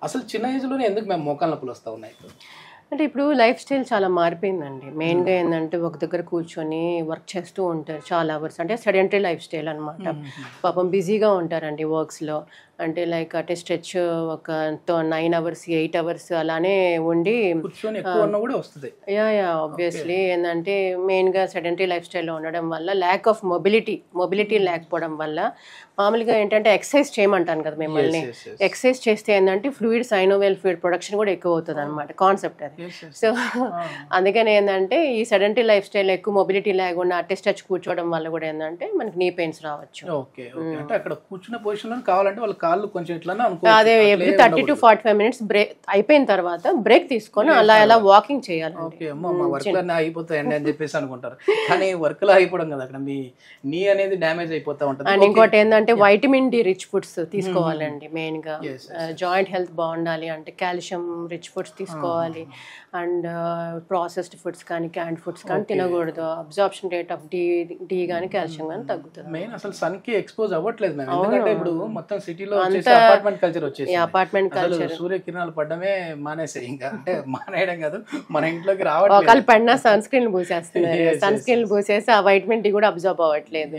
అసలు చిన్న ఏజ్‌లోనే ఎందుకు మేము మోకాళ్ళ నొప్పులొస్తా ఉన్నాయి? అంటే ఇప్పుడు లైఫ్ స్టైల్ చాలా మారిపోయిందండి. మెయిన్‌గా ఏందంటే ఒక దగ్గర కూర్చొని వర్క్ చేస్తూ ఉంటారు చాలా అవర్స్. అంటే సెడెంటరీ లైఫ్ స్టైల్ అనమాట. పాపం బిజీగా ఉంటారండి వర్క్స్‌లో. అంటే లైక్ అంటే స్ట్రెచ్ ఒక 9 అవర్స్, 8 అవర్స్ అలానే ఉండి కూర్చొని ఎక్కువ ఉన్నా కూడా వస్తది. యాహ్! ఆబ్వియస్లీ ఏందంటే మెయిన్‌గా సెడెంటరీ లైఫ్ స్టైల్‌లో ఉండడం వల్ల ల్యాక్ ఆఫ్ మొబిలిటీ లేకపోవడం వల్ల మామూలుగా ఏంటంటే ఎక్సర్సైజ్ చేయమంటాను కదా మిమ్మల్ని. ఎక్సర్సైజ్ చేస్తే ఏందంటే సైనోవియల్ ఫ్లూయిడ్ ప్రొడక్షన్ కూడా ఎక్కువ అవుతదనమాట కాన్సెప్ట్ అది. సో అందుకని ఏందంటే ఈ సెడెంటరీ లైఫ్ స్టైల్ ఎక్కువ మొబిలిటీ లేకుండా అట్టే స్ట్రెచ్ కూర్చోవడం వల్ల కూడా ఏందంటే మనకి నీ పెయిన్స్ రావచ్చు. ఓకే. అంటే అక్కడ కూర్చున్న పొజిషన్‌లో కావాలంటే వాళ్ళ కాళ్ళు కొంచెం ఇట్లానే అదే ఎవ్రీ 30 to 45 మినిట్స్ బ్రేక్ అయిపోయిన తర్వాత బ్రేక్ తీసుకొని అలా వాకింగ్ చేయాలండి. ఓకే. అమ్మ మా వర్క్‌లన్నీ ఆగిపోతాయండి అని చెప్పేసి అనుకుంటారు. కానీ వర్క్‌లో ఆగిపోవడం కదా అక్కడ మీ నీ అనేది డ్యామేజ్ అయిపోతా ఉంటది. అండ్ ఇంకోటి ఏంటంటే వైటమిన్ డి రిచ్ ఫుడ్స్ తీసుకోవాలండి మెయిన్గా. జాయింట్ హెల్త్ బాగుండాలి అంటే కాల్షియం రిచ్ ఫుడ్స్ తీసుకోవాలి. అండ్ ప్రాసెస్డ్ ఫుడ్స్ కానీ క్యాన్డ్ ఫుడ్స్ కానీ తినకూడదు. అబ్జార్ప్షన్ రేట్ ఆఫ్ డి కానీ కాల్షియం కానీ తగ్గుతుంది. మెయిన్ అసలు సన్ కి ఎక్స్పోజ్ అవ్వట్లేదు మేము. ఎందుకంటే ఇప్పుడు మొత్తం సిటీలో వచ్చేసి అపార్ట్మెంట్ కల్చర్ వచ్చేసి అపార్ట్మెంట్ కల్చర్ సూర్యకిరణాలు పడడమే మానేసాయి. ఇంకా అంటే మానేయడం కాదు మన ఇంట్లోకి రావట్లేదు. ఒకళ్ళు పడినా సన్ స్క్రీన్ పూసేస్తున్నారు. సన్ స్క్రీన్ పూసేసి ఆ వైటమిన్ డి కూడా అబ్జర్వ్ అవ్వట్లేదు.